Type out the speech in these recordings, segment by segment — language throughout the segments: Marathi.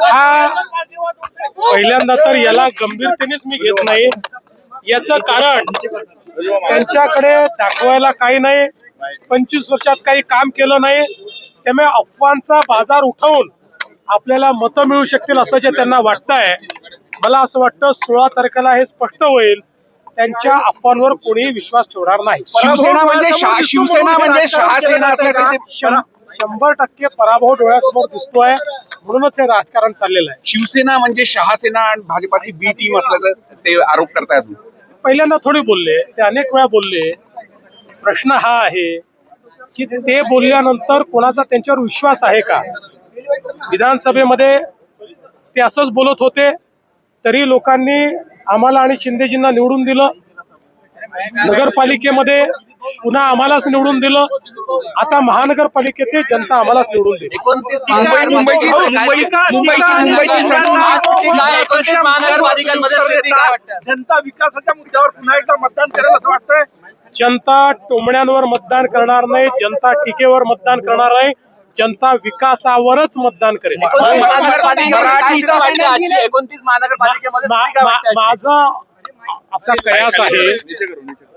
हा पहिल्यांदा तर याला गंभीरतेनेच मी घेत नाही। याचं कारण त्यांच्याकडे दाखवायला काही नाही, 25 वर्षात काही काम केलं नाही, त्यामुळे अफवांचा बाजार उठवून आपल्याला मतं मिळू शकतील असं जे त्यांना वाटतंय। मला असं वाटतं 16 तारखेला हे स्पष्ट होईल, त्यांच्या अफवांवर कोणी विश्वास ठेवणार नाही। शिवसेना म्हणजे शहासेना असल्याचं 100% पराभव डोळ्यासमोर दिसतोय, म्हणूनच हे राजकारण चाललेलं आहे। शिवसेना म्हणजे शहासेना आणि भाजपाची बी टीम असल्याचं ते आरोप करतायत। पहिल्यांदा थोडी बोलले, ते अनेक वेळा बोलले। प्रश्न हा आहे की ते बोलल्यानंतर कोणाचा त्यांच्यावर विश्वास आहे का? विधानसभेमध्ये ते असंच बोलत होते, तरी लोकांनी आम्हाला आणि शिंदेजींना निवडून दिलं। नगरपालिकेमध्ये पुन्हा आम्हालाच निवडून दिलं। आता महानगरपालिकेत जनता आम्हालाच निवडून दिली। 29 मुंबईची जनता विकासाच्या मुद्द्यावर पुन्हा एकदा मतदान करेल असं वाटतंय। जनता टोमण्यांवर मतदान करणार नाही, जनता टीकेवर मतदान करणार नाही, जनता विकासावरच मतदान करेल। माझा असा कयास आहे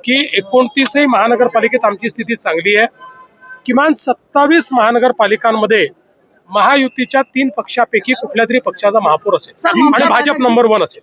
की 29 महानगरपालिकेत आमची स्थिती चांगली आहे। किमान 27 महानगरपालिकांमध्ये महायुतीच्या 3 पक्षापैकी कुठल्या तरी पक्षाचा महापौर असेल आणि भाजप नंबर 1 असेल।